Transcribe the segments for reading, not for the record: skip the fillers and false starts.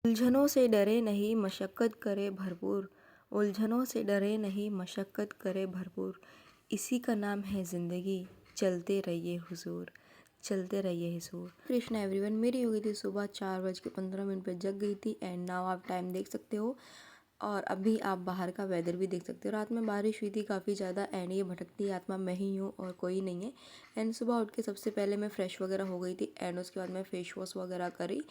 उलझनों से डरे नहीं मशक्क़त करे भरपूर। उलझनों से डरे नहीं मशक्क़त करे भरपूर। इसी का नाम है ज़िंदगी। चलते रहिए हुजूर, चलते रहिए हुजूर। कृष्णा एवरीवन, मेरी हो गई थी सुबह 4:15 पे जग गई थी एंड नाउ आप टाइम देख सकते हो और अभी आप बाहर का वेदर भी देख सकते हो। रात में बारिश हुई थी काफ़ी ज़्यादा एंड ये भटकती आत्मा मैं ही हूँ और कोई नहीं है। एंड सुबह उठ के सबसे पहले मैं फ़्रेश वगैरह हो गई थी एंड उसके बाद मैं फेस वॉश वगैरह करी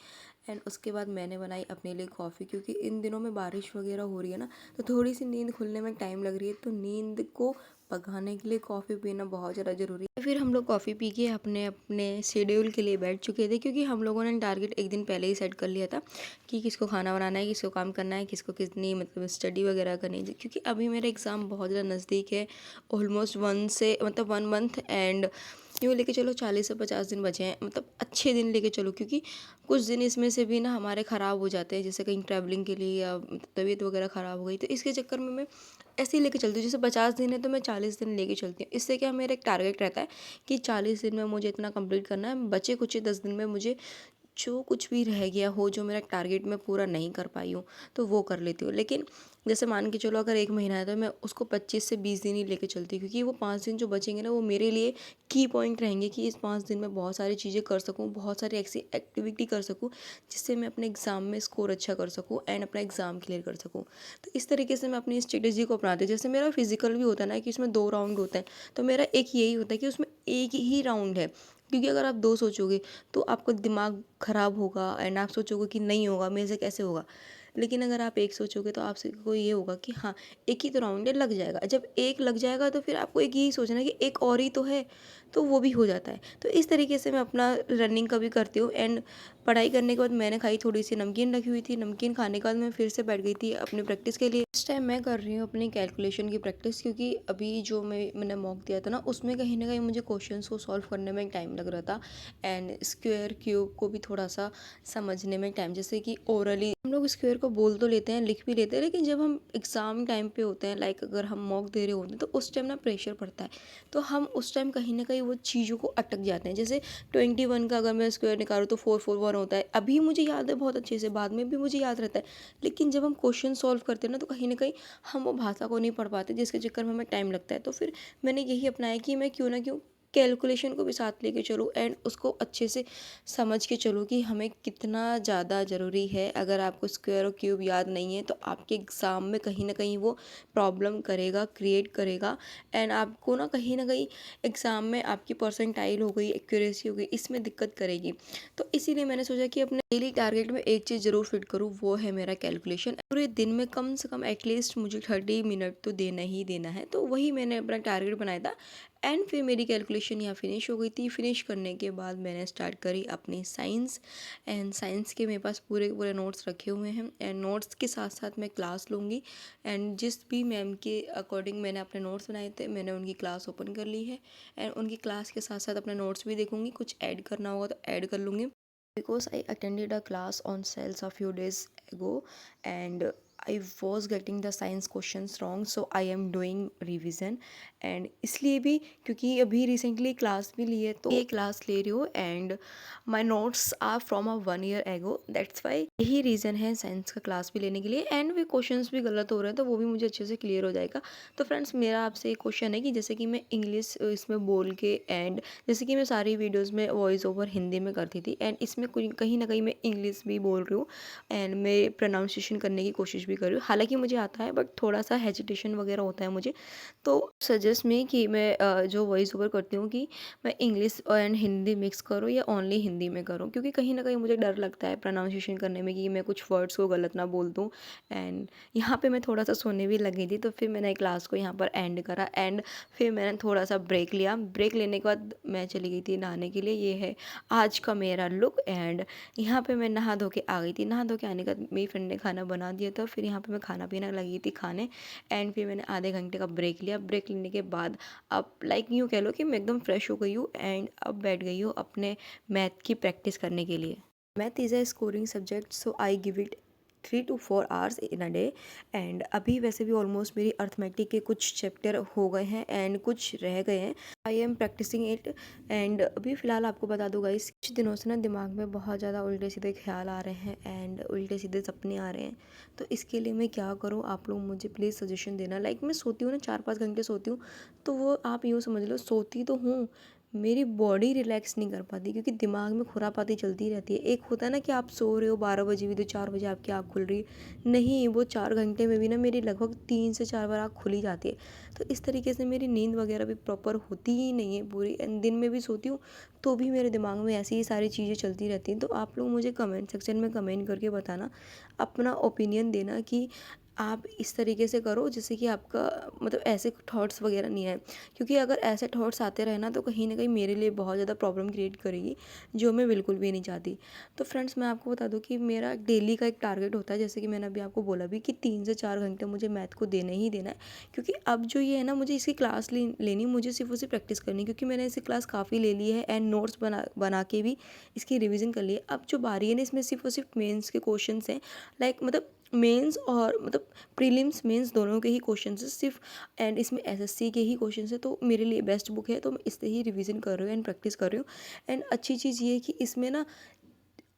एंड उसके बाद मैंने बनाई अपने लिए कॉफ़ी, क्योंकि इन दिनों में बारिश वगैरह हो रही है ना, तो थोड़ी सी नींद खुलने में टाइम लग रही है, तो नींद को भगाने के लिए कॉफ़ी पीना बहुत ज़्यादा ज़रूरी है। फिर हम लोग कॉफ़ी पी के अपने अपने शेड्यूल के लिए बैठ चुके थे, क्योंकि हम लोगों ने टारगेट एक दिन पहले ही सेट कर लिया था कि किसको खाना बनाना है, किसको काम करना है, किसको कितनी मतलब स्टडी वगैरह करनी है, क्योंकि अभी मेरा एग्ज़ाम बहुत ज़्यादा नज़दीक है। ऑलमोस्ट 1 मंथ एंड यूँ लेके चलो 40 से 50 दिन बचे हैं, मतलब अच्छे दिन लेके चलो, क्योंकि कुछ दिन इसमें से भी ना हमारे ख़राब हो जाते हैं, जैसे कहीं ट्रैवलिंग के लिए या तबीयत वगैरह ख़राब हो गई, तो इसके चक्कर में मैं ऐसे ही लेके चलती हूँ। जैसे 50 दिन है तो मैं 40 दिन लेके चलती हूँ। इससे क्या, मेरा एक टारगेट रहता है कि 40 दिन में मुझे इतना कंप्लीट करना है, बचे कुछ ही 10 दिन में मुझे जो कुछ भी रह गया हो, जो मेरा टारगेट मैं पूरा नहीं कर पाई हूँ, तो वो कर लेती हूँ। लेकिन जैसे मान के चलो अगर 1 महीना है तो मैं उसको 25 से 20 दिन ही लेके चलती हूँ, क्योंकि वो 5 दिन जो बचेंगे ना, वो मेरे लिए की पॉइंट रहेंगे कि इस 5 दिन में बहुत सारी चीज़ें कर सकूँ, बहुत सारी ऐसी एक्टिविटी कर सकूँ जिससे मैं अपने एग्ज़ाम में स्कोर अच्छा कर सकूँ एंड अपना एग्ज़ाम क्लियर कर सकूँ। तो इस तरीके से मैं अपनी स्ट्रेटेजी को अपनाती हूँ। जैसे मेरा फिजिकल भी होता है ना कि इसमें 2 राउंड होते हैं, तो मेरा एक यही होता है कि उसमें एक ही राउंड है, क्योंकि अगर आप 2 सोचोगे तो आपका दिमाग ख़राब होगा एंड आप सोचोगे कि नहीं होगा, मेरे से कैसे होगा। लेकिन अगर आप एक सोचोगे तो आपसे को ये होगा कि हाँ, एक ही तो राउंड है, लग जाएगा। जब एक लग जाएगा तो फिर आपको एक यही सोचना है कि एक और ही तो है, तो वो भी हो जाता है। तो इस तरीके से मैं अपना रनिंग का भी करती हूँ एंड पढ़ाई करने के बाद मैंने खाई थोड़ी सी नमकीन रखी हुई थी। नमकीन खाने के बाद मैं फिर से बैठ गई थी अपनी प्रैक्टिस के लिए। इस टाइम मैं कर रही हूँ अपनी कैलकुलेशन की प्रैक्टिस, क्योंकि अभी जो मैंने मॉक दिया था ना, उसमें कहीं ना कहीं मुझे क्वेश्चंस को सॉल्व करने में टाइम लग रहा था एंड स्क्वायर क्यूब को भी थोड़ा सा समझने में टाइम। जैसे कि ओरली हम लोग स्क्वायर को बोल तो लेते हैं, लिख भी लेते हैं, लेकिन जब हम एग्ज़ाम टाइम पे होते हैं, लाइक अगर हम मॉक दे रहे होते हैं, तो उस टाइम ना प्रेशर पड़ता है, तो हम उस टाइम कहीं ना कहीं वो चीज़ों को अटक जाते हैं। जैसे 21 का अगर मैं स्क्वायर निकालूँ तो 441 होता है। अभी मुझे याद है बहुत अच्छे से, बाद में भी मुझे याद रहता है, लेकिन जब हम क्वेश्चन सॉल्व करते हैं ना, तो कहीं ना कहीं हम वो भाषा को नहीं पढ़ पाते, जिसके चक्कर में हमें टाइम लगता है। तो फिर मैंने यही अपनाया कि मैं क्यों ना क्यों कैलकुलेशन को भी साथ लेके चलूँ एंड उसको अच्छे से समझ के चलूँ कि हमें कितना ज़्यादा ज़रूरी है। अगर आपको स्क्वायर और क्यूब याद नहीं है तो आपके एग्ज़ाम में कहीं ना कहीं वो प्रॉब्लम करेगा, क्रिएट करेगा एंड आपको ना कहीं एग्ज़ाम में आपकी परसेंटाइल हो गई, एक्यूरेसी हो गई, इसमें दिक्कत करेगी। तो इसीलिए मैंने सोचा कि अपने डेली टारगेट में एक चीज़ ज़रूर फिट करूँ, वो है मेरा कैलकुलेशन। पूरे दिन में कम से कम एटलीस्ट मुझे 30 मिनट तो देना ही देना है, तो वही मैंने अपना टारगेट बनाया था एंड फिर मेरी कैलकुलेशन यहाँ फिनिश हो गई थी। फिनिश करने के बाद मैंने स्टार्ट करी अपनी साइंस एंड साइंस के मेरे पास पूरे पूरे नोट्स रखे हुए हैं एंड नोट्स के साथ साथ मैं क्लास लूँगी एंड जिस भी मैम के अकॉर्डिंग मैंने अपने नोट्स बनाए थे, मैंने उनकी क्लास ओपन कर ली है एंड उनकी क्लास के साथ साथ अपने नोट्स भी देखूँगी। कुछ ऐड करना होगा तो ऐड कर लूँगी, because I attended a class on cells a few days ago and I was getting the science questions wrong, so I am doing revision and इसलिए भी क्योंकि अभी रिसेंटली क्लास भी ली है, तो ये क्लास ले रही हूँ and my notes are from a 1 year ago, that's why यही रीज़न है साइंस का क्लास भी लेने के लिए एंड भी क्वेश्चंस भी गलत हो रहे हैं तो वो भी मुझे अच्छे से क्लियर हो जाएगा। तो फ्रेंड्स, मेरा आपसे एक क्वेश्चन है कि जैसे कि मैं इंग्लिश इसमें बोल के एंड जैसे कि मैं सारी वीडियोस में वॉइस ओवर हिंदी में करती थी एंड इसमें कहीं ना कहीं मैं इंग्लिश भी बोल रही हूँ एंड मैं प्रोनाउंसिएशन करने की कोशिश भी कर रही हूँ। हालांकि मुझे आता है बट थोड़ा सा हेजिटेशन वगैरह होता है मुझे, तो सजेस्ट मी कि मैं जो वॉइस ओवर करती हूँ कि मैं इंग्लिश एंड हिंदी मिक्स करूँ या ओनली हिंदी में करूँ, क्योंकि कहीं ना कहीं मुझे डर लगता है प्रोनाउंसिएशन करने में कि मैं कुछ वर्ड्स को गलत ना बोल दूँ। एंड यहाँ पे मैं थोड़ा सा सोने भी लगी थी, तो फिर मैंने क्लास को यहाँ पर एंड करा एंड फिर मैंने थोड़ा सा ब्रेक लिया। ब्रेक लेने के बाद मैं चली गई थी नहाने के लिए। ये है आज का मेरा लुक एंड यहाँ पे मैं नहा धो के आ गई थी। नहा धो के आने के बाद मेरी फ्रेंड ने खाना बना दिया था, फिर यहाँ पे मैं खाना पीना लगी थी खाने एंड फिर मैंने आधे घंटे का ब्रेक लिया। ब्रेक लेने के बाद अब लाइक यूँ कह लो कि मैं एकदम फ्रेश हो गई हूँ एंड अब बैठ गई हूँ अपने मैथ की प्रैक्टिस करने के लिए। Math is a scoring subject, so I give it 3 to 4 hours in a day. And अभी वैसे भी ऑलमोस्ट मेरी अर्थमेटिक के कुछ चैप्टर हो गए हैं एंड कुछ रह गए हैं। I am practising it. And अभी फ़िलहाल आपको बता दूँ गाइस, कुछ दिनों से ना दिमाग में बहुत ज़्यादा उल्टे सीधे ख्याल आ रहे हैं एंड उल्टे सीधे सपने आ रहे हैं। तो इसके लिए मैं क्या करूँ, आप लोग मुझे प्लीज़ सजेशन देना। लाइक मैं सोती हूँ ना, 4-5 घंटे सोती हूँ, तो वो आप यूँ समझ लो, सोती तो हूँ, मेरी बॉडी रिलैक्स नहीं कर पाती क्योंकि दिमाग में खुरापाती चलती रहती है। एक होता है ना कि आप सो रहे हो 12 बजे भी, तो 4 बजे आपकी आँख खुल रही है, नहीं वो 4 घंटे में भी ना मेरी लगभग 3 से 4 बार आँख खुली जाती है। तो इस तरीके से मेरी नींद वगैरह भी प्रॉपर होती ही नहीं है पूरी, एंड दिन में भी सोती हूँ तो भी मेरे दिमाग में ऐसी ही सारी चीज़ें चलती रहती हैं। तो आप लोग मुझे कमेंट सेक्शन में कमेंट करके बताना, अपना ओपिनियन देना कि आप इस तरीके से करो जिससे कि आपका मतलब ऐसे थॉट्स वगैरह नहीं आए, क्योंकि अगर ऐसे थॉट्स आते रहे ना तो कहीं ना कहीं मेरे लिए बहुत ज़्यादा प्रॉब्लम क्रिएट करेगी, जो मैं बिल्कुल भी नहीं चाहती। तो फ्रेंड्स, मैं आपको बता दूं कि मेरा डेली का एक टारगेट होता है, जैसे कि मैंने अभी आपको बोला भी कि 3 से 4 घंटे मुझे मैथ को देना ही देना है। क्योंकि अब जो ये है ना, मुझे इसकी क्लास लेनी, मुझे सिर्फ उसे प्रैक्टिस करनी, क्योंकि मैंने इसकी क्लास काफ़ी ले ली है एंड नोट्स बना के भी इसकी रिविज़न कर ली है। अब जो बारी है ना, इसमें सिर्फ और सिर्फ मेंस के क्वेश्चन हैं। लाइक मतलब मेंस और मतलब प्रीलिम्स मेंस दोनों के ही क्वेश्चन है सिर्फ, एंड इसमें एसएससी के ही क्वेश्चन है। तो मेरे लिए बेस्ट बुक है, तो मैं इससे ही रिवीजन कर रही हूँ एंड प्रैक्टिस कर रही हूँ। एंड अच्छी चीज़ ये है कि इसमें ना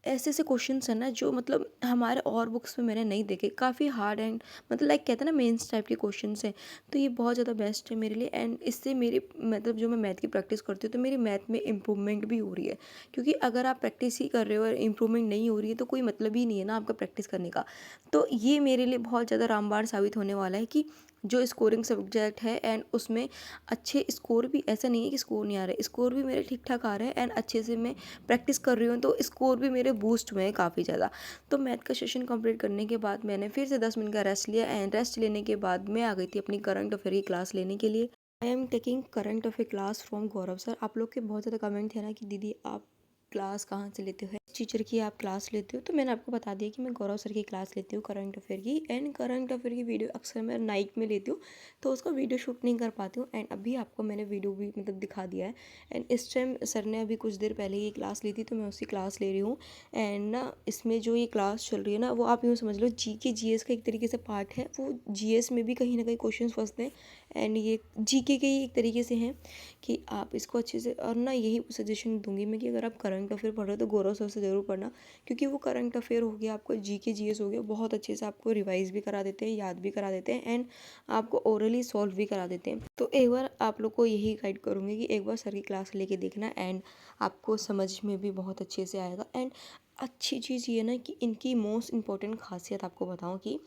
ऐसे ऐसे क्वेश्चंस हैं ना जो मतलब हमारे और बुक्स में मैंने नहीं देखे, काफ़ी हार्ड एंड मतलब लाइक कहते हैं ना मेंस टाइप के क्वेश्चंस हैं। तो ये बहुत ज़्यादा बेस्ट है मेरे लिए, एंड इससे मेरी मतलब जो मैं मैथ की प्रैक्टिस करती हूँ तो मेरी मैथ में इम्प्रूवमेंट भी हो रही है। क्योंकि अगर आप प्रैक्टिस ही कर रहे हो और इम्प्रूवमेंट नहीं हो रही है तो कोई मतलब ही नहीं है ना आपका प्रैक्टिस करने का। तो ये मेरे लिए बहुत ज़्यादा रामबाण साबित होने वाला है कि जो स्कोरिंग सब्जेक्ट है एंड उसमें अच्छे स्कोर भी, ऐसा नहीं है कि स्कोर नहीं आ रहे, स्कोर भी मेरे ठीक ठाक आ रहे हैं एंड अच्छे से मैं प्रैक्टिस कर रही हूँ, तो स्कोर भी मेरे बूस्ट हुए हैं काफ़ी ज़्यादा। तो मैथ का सेशन कंप्लीट करने के बाद मैंने फिर से 10 मिनट का रेस्ट लिया एंड रेस्ट लेने के बाद मैं आ गई थी अपनी करंट अफेयर की क्लास लेने के लिए। I am taking current affair class from Gaurav sir. आप लोग के बहुत ज़्यादा कमेंट थे ना कि दीदी आप क्लास कहाँ से लेते हो, टीचर की आप क्लास लेते हो, तो मैंने आपको बता दिया कि मैं गौरव सर की क्लास लेती हूँ करंट अफेयर की। एंड करंट अफेयर की वीडियो अक्सर मैं नाइट में लेती हूँ, तो उसका वीडियो शूट नहीं कर पाती हूँ। एंड अभी आपको मैंने वीडियो भी मतलब दिखा दिया है। एंड इस टाइम सर ने अभी कुछ देर पहले ये क्लास ली थी, तो मैं उसकी क्लास ले रही हूँ। एंड ना इसमें जो ये क्लास चल रही है ना, वो आप यूँ समझ लो जीएस का एक तरीके से पार्ट है। वो जीएस में भी कहीं ना कहीं क्वेश्चन फंसते हैं एंड ये जीके के ही एक तरीके से हैं कि आप इसको अच्छे से, और ना यही सजेशन दूंगी मैं कि अगर आप करंट अफेयर पढ़ रहे हो तो गौरव सर से ज़रूर पढ़ना, क्योंकि वो करंट अफेयर हो गया, आपको जीके जीएस हो गया, बहुत अच्छे से आपको रिवाइज भी करा देते हैं, याद भी करा देते हैं एंड आपको ओरली सॉल्व भी करा देते हैं। तो एक बार आप लोग को यही गाइड करूँगी कि एक बार सर की क्लास लेके देखना एंड आपको समझ में भी बहुत अच्छे से आएगा। एंड अच्छी चीज़ ये ना कि इनकी मोस्ट इम्पॉर्टेंट खासियत आपको बताऊँ कि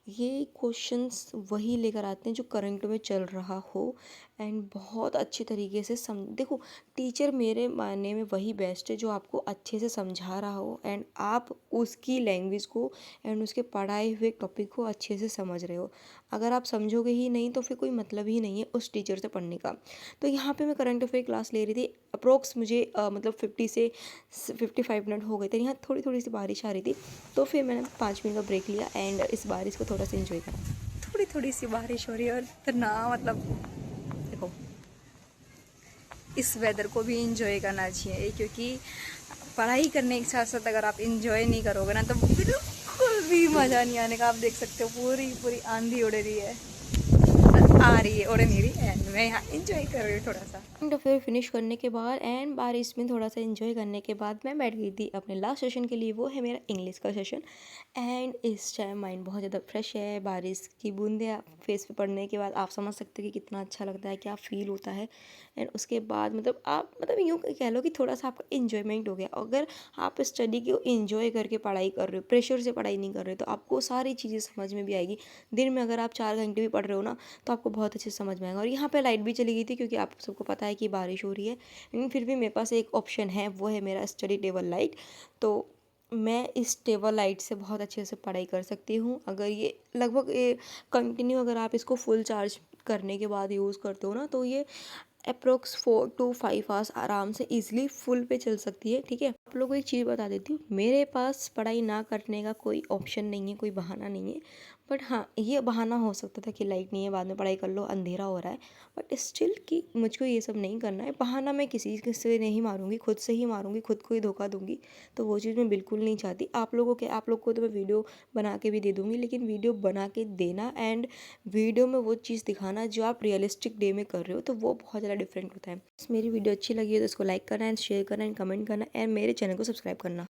ये क्वेश्चंस वही लेकर आते हैं जो करंट में चल रहा हो एंड बहुत अच्छे तरीके से देखो, टीचर मेरे मानने में वही बेस्ट है जो आपको अच्छे से समझा रहा हो एंड आप उसकी लैंग्वेज को एंड उसके पढ़ाए हुए टॉपिक को अच्छे से समझ रहे हो। अगर आप समझोगे ही नहीं तो फिर कोई मतलब ही नहीं है उस टीचर से पढ़ने का। तो यहाँ पे मैं करंट अफेयर क्लास ले रही थी, अप्रोक्स मुझे मतलब 50 से 55 मिनट हो गए थे। यहाँ थोड़ी थोड़ी सी बारिश आ रही थी, तो फिर मैंने 5 मिनट का ब्रेक लिया एंड इस बारिश को थोड़ा सा एंजॉय करा। थोड़ी थोड़ी सी बारिश हो रही है और इतना मतलब देखो, इस वेदर को भी एंजॉय करना चाहिए, क्योंकि पढ़ाई करने के साथ साथ अगर आप एंजॉय नहीं करोगे ना तो बिल्कुल भी मज़ा नहीं आने का। आप देख सकते हो पूरी पूरी आंधी उड़ रही है, आ रही है, उड़ नहीं रही है, मैं यहाँ एंजॉय कर रही हूँ थोड़ा सा। तो फिर फिनिश करने के बाद एंड बारिश में थोड़ा सा एंजॉय करने के बाद मैं बैठ गई थी अपने लास्ट सेशन के लिए, वो है मेरा इंग्लिश का सेशन। एंड इस टाइम माइंड बहुत ज़्यादा फ्रेश है, बारिश की बूंदें फेस पे पड़ने के बाद आप समझ सकते हो कि कितना अच्छा लगता है, क्या फील होता है। एंड उसके बाद मतलब आप मतलब यूँ कह लो कि थोड़ा सा आपका इन्जॉयमेंट हो गया। अगर आप स्टडी को इन्जॉय करके पढ़ाई कर रहे हो, प्रेशर से पढ़ाई नहीं कर रहे हो, तो आपको सारी चीज़ें समझ में भी आएगी। दिन में अगर आप 4 घंटे भी पढ़ रहे हो ना तो आपको बहुत अच्छे से समझ में आएगा। और यहाँ पे लाइट भी चली गई थी क्योंकि आप सबको पता है कि बारिश हो रही है, लेकिन फिर भी मेरे पास एक ऑप्शन है, वो है मेरा स्टडी टेबल लाइट। तो मैं इस टेबल लाइट से बहुत अच्छे से पढ़ाई कर सकती हूँ। अगर ये लगभग कंटिन्यू अगर आप इसको फुल चार्ज करने के बाद यूज़ करते हो ना तो ये अप्रोक्स 4 to 5 आवर्स आराम से ईजिली फुल पे चल सकती है। ठीक है, आप लोगों को एक चीज़ बता देती हूँ, मेरे पास पढ़ाई ना करने का कोई ऑप्शन नहीं है, कोई बहाना नहीं है। बट हाँ, ये बहाना हो सकता था कि लाइट नहीं है, बाद में पढ़ाई कर लो, अंधेरा हो रहा है। बट स्टिल कि मुझको ये सब नहीं करना है, बहाना मैं किसी के से नहीं मारूँगी, खुद से ही मारूँगी, खुद को ही धोखा दूँगी। तो वो चीज़ मैं बिल्कुल नहीं चाहती। आप लोग को तो मैं वीडियो बना के भी दे दूँगी, लेकिन वीडियो बना के देना एंड वीडियो में वो चीज़ दिखाना जो आप रियलिस्टिक डे में कर रहे हो, तो वो बहुत ज़्यादा डिफरेंट होता है। मेरी वीडियो अच्छी लगी है तो इसको लाइक करना एंड शेयर करना एंड कमेंट करना एंड मेरे चैनल को सब्सक्राइब करना।